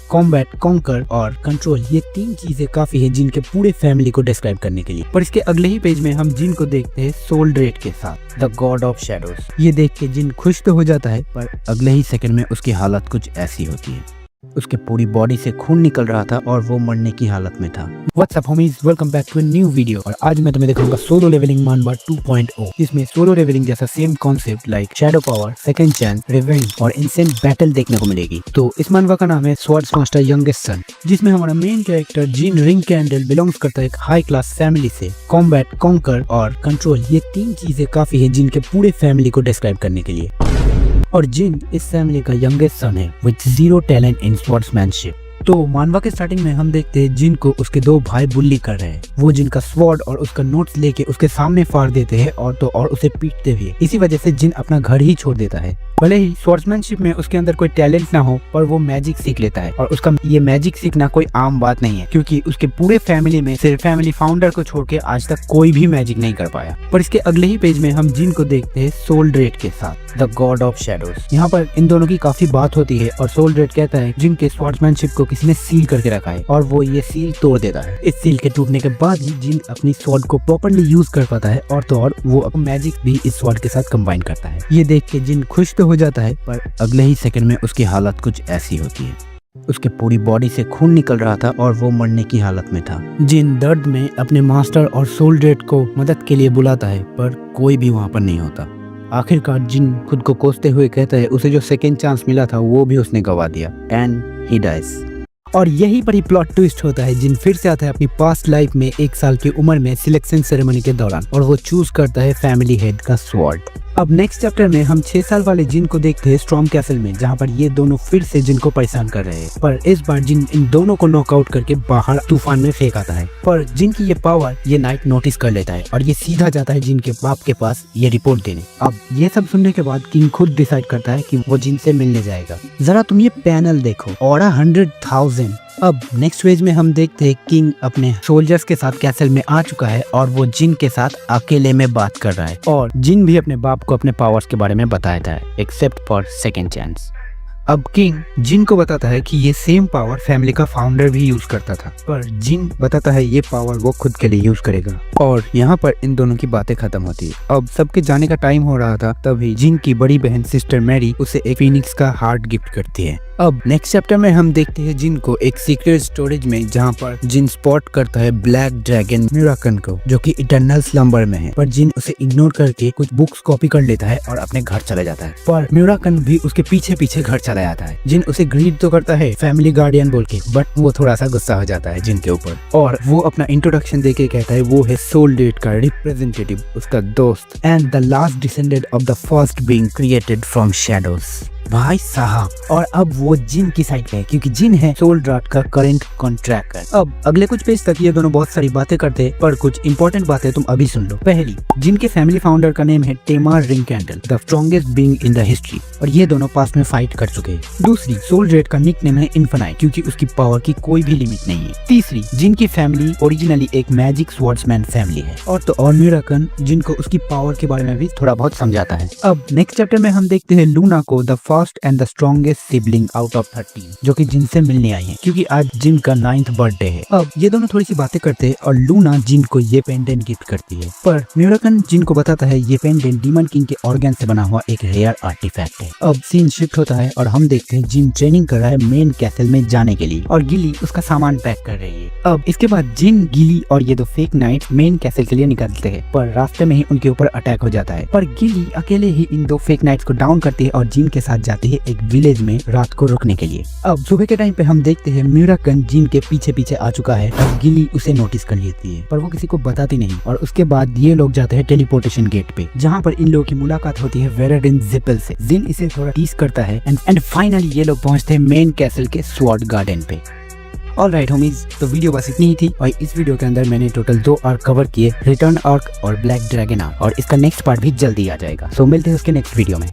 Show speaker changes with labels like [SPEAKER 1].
[SPEAKER 1] Combat, conquer और control, ये 3 चीजें काफी है जिन के पूरे फैमिली को डिस्क्राइब करने के लिए। पर इसके अगले ही पेज में हम जिन को देखते हैं सोल ड्रेड के साथ, द गॉड ऑफ शैडोज। ये देख के जिन खुश तो हो जाता है, पर अगले ही सेकंड में उसकी हालत कुछ ऐसी होती है। उसके पूरी बॉडी से खून निकल रहा था और वो मरने की हालत में था। What's up homies, welcome back to a new video. और आज मैं तुम्हें दिखाऊंगा सोलो लेवलिंग मानवा 2.0, जिसमें सोलो लेवलिंग जैसा same concept like shadow power, second chance, revenge और इंसेंट बैटल देखने को मिलेगी। तो इस मानवा का नाम है स्वॉर्ड्स मास्टर यंगेस्ट सन, जिसमें हमारा मेन कैरेक्टर जिन रिंग कैंडल बिलोंग्स करता है एक हाई क्लास फैमिली से। कॉम्बैट, कॉन्कर और कंट्रोल, ये 3 चीजें काफी है जिनके पूरे फैमिली को डिस्क्राइब करने के लिए। और जिन इस फैमिली का यंगेस्ट सन है विथ 0 टैलेंट इन स्वॉर्ड्समैनशिप। तो मानवा के स्टार्टिंग में हम देखते हैं जिन को उसके 2 भाई बुल्ली कर रहे हैं। वो जिन का स्वॉर्ड और उसका नोट्स लेके उसके सामने फाड़ देते हैं और उसे पीटते भी। इसी वजह से जिन अपना घर ही छोड़ देता है। भले ही स्वॉर्ड्समैनशिप में उसके अंदर कोई टैलेंट ना हो, पर वो मैजिक सीख लेता है। और उसका ये मैजिक सीखना कोई आम बात नहीं है, क्योंकि उसके पूरे फैमिली में सिर्फ फैमिली फाउंडर को छोड़ के आज तक कोई भी मैजिक नहीं कर पाया। पर इसके अगले ही पेज में हम जिन को देखते हैं सोल ड्रेड के साथ, द गॉड ऑफ शैडोज। यहाँ पर इन दोनों की काफी बात होती है और सोल ड्रेड कहता है जिन के स्वॉर्ड्समैनशिप को किसी ने सील करके रखा है और वो ये सील तोड़ देता है। इस सील के टूटने के बाद ही जिन अपनी स्वॉर्ड को प्रॉपर्ली यूज कर पाता है और तो और वो अपना मैजिक भी इस स्वॉर्ड के साथ कंबाइन करता है। ये देख के जिन खुश तो हो जाता है, पर अगले ही सेकंड में उसकी हालत कुछ ऐसी होती है। उसके पूरी बॉडी से खून निकल रहा था और वो मरने की हालत में था। जिन दर्द में अपने मास्टर और सोल ड्रेड को मदद के लिए बुलाता है, पर कोई भी वहाँ पर नहीं होता। आखिरकार जिन खुद को कोसते हुए कहता है उसे जो सेकेंड चांस मिला था वो भी उसने गवा दिया एंड ही डाइज। और यही पर ही प्लॉट ट्विस्ट होता है। जिन फिर से आता है अपनी पास्ट लाइफ में 1 साल की उम्र में सिलेक्शन सेरेमनी के दौरान, और वो चूज करता है फैमिली हेड का स्वॉर्ड। अब नेक्स्ट चैप्टर में हम 6 साल वाले जिन को देखते हैं स्टॉर्म कैसल में, जहाँ पर ये दोनों फिर से जिन को परेशान कर रहे हैं। पर इस बार जिन इन दोनों को नॉकआउट करके बाहर तूफान में फेंक आता है। पर जिन की ये पावर ये नाइट नोटिस कर लेता है और ये सीधा जाता है जिन के बाप के पास ये रिपोर्ट देने। अब ये सब सुनने के बाद किंग खुद डिसाइड करता है कि वो जिन से मिलने जाएगा। जरा तुम ये पैनल देखो, और 100,000। अब नेक्स्ट पेज में हम देखते हैं किंग अपने सोल्जर्स के साथ कैसल में आ चुका है और वो जिन के साथ अकेले में बात कर रहा है। और जिन भी अपने बाप को अपने पावर्स के बारे में बताता है, एक्सेप्ट फॉर सेकेंड चांस। अब किंग जिन को बताता है कि ये सेम पावर फैमिली का फाउंडर भी यूज करता था, पर जिन बताता है ये पावर वो खुद के लिए यूज करेगा। और यहाँ पर इन दोनों की बातें खत्म होती है। अब सबके जाने का टाइम हो रहा था, तभी जिन की बड़ी बहन सिस्टर मैरी उसे एक फीनिक्स का हार्ट गिफ्ट करती है। अब नेक्स्ट चैप्टर में हम देखते हैं जिन को एक सीक्रेट स्टोरेज में, जहाँ पर जिन स्पॉट करता है ब्लैक ड्रैगन म्यूराकन को, जो कि इटर्नल स्लम्बर में है। पर जिन उसे इग्नोर करके कुछ बुक्स कॉपी कर लेता है और अपने घर चला जाता है। पर म्यूराकन भी उसके पीछे पीछे घर चला जाता है। जिन उसे ग्रीड तो करता है फैमिली गार्डियन बोल के, बट वो थोड़ा सा गुस्सा हो जाता है जिन के ऊपर। और वो अपना इंट्रोडक्शन देके कहता है वो है सोल ड्रेड का रिप्रेजेंटेटिव, उसका दोस्त, and the last descendant of the first being created from shadows. भाई साहब, और अब वो जिन की साइड पे है, क्योंकि जिन है सोल ड्रेड का करंट कॉन्ट्रैक्टर। अब अगले कुछ पेज तक ये दोनों बहुत सारी बातें करते, पर कुछ इंपॉर्टेंट बातें तुम अभी सुन लो। पहली, जिन के फैमिली फाउंडर का नेम है टेमार रिंग कैंडल, the strongest being in the history, और ये दोनों पास्ट में फाइट कर चुके हैं। दूसरी, सोल ड्रेड का निक नेम है इन्फिनाइट, क्योंकि उसकी पावर की कोई भी लिमिट नहीं है। तीसरी, जिन की फैमिली ओरिजिनली एक मैजिक स्वॉर्ड्समैन फैमिली है। और तो और म्यूराकन जिन को उसकी पावर के बारे में भी थोड़ा बहुत समझाता है। अब नेक्स्ट चैप्टर में हम देखते हैं लूना को, the first and the strongest sibling out of 13, जो कि जिन से मिलने आई है, क्योंकि आज जिन का 9th बर्थडे है। अब ये दोनों थोड़ी सी बातें करते हैं और लूना जिन को ये पेंडेंट गिफ्ट करती है। पर म्यूराकन जिन को बताता है ये पेंडेंट डीमन किंग के ऑर्गन से बना हुआ एक रेयर आर्टिफैक्ट है। अब सीन शिफ्ट होता है और हम देखते हैं जिन ट्रेनिंग कर रहा है मेन कैसल में जाने के लिए, और गिली उसका सामान पैक कर रही है। अब इसके बाद जिन, गिली और ये 2 फेक नाइट्स मेन कैसल के लिए निकलते हैं, पर रास्ते में ही उनके ऊपर अटैक हो जाता है। पर गिली अकेले ही इन 2 फेक नाइट्स को डाउन करती है और जिन के साथ जाती है एक विलेज में रात को रुकने के लिए। अब सुबह के टाइम पे हम देखते हैं म्यूराकन जिन के पीछे पीछे आ चुका है और गिली उसे नोटिस कर लेती है, पर वो किसी को बताती नहीं। और उसके बाद ये लोग जाते हैं टेलीपोर्टेशन गेट पे, जहाँ पर इन लोगों की मुलाकात होती है वेराडिन जिपल से। जिन इसे थोड़ा टीज करता है एंड फाइनली ये लोग पहुंचते हैं मेन कैसल के स्वॉर्ड गार्डन पे। ऑलराइट होमीज, तो वीडियो बस इतनी ही थी। और इस वीडियो के अंदर मैंने टोटल 2 आर्क कवर किए, रिटर्न आर्क और ब्लैक ड्रैगन आर्क, और इसका नेक्स्ट पार्ट भी जल्दी आ जाएगा। सो मिलते हैं उसके नेक्स्ट वीडियो में।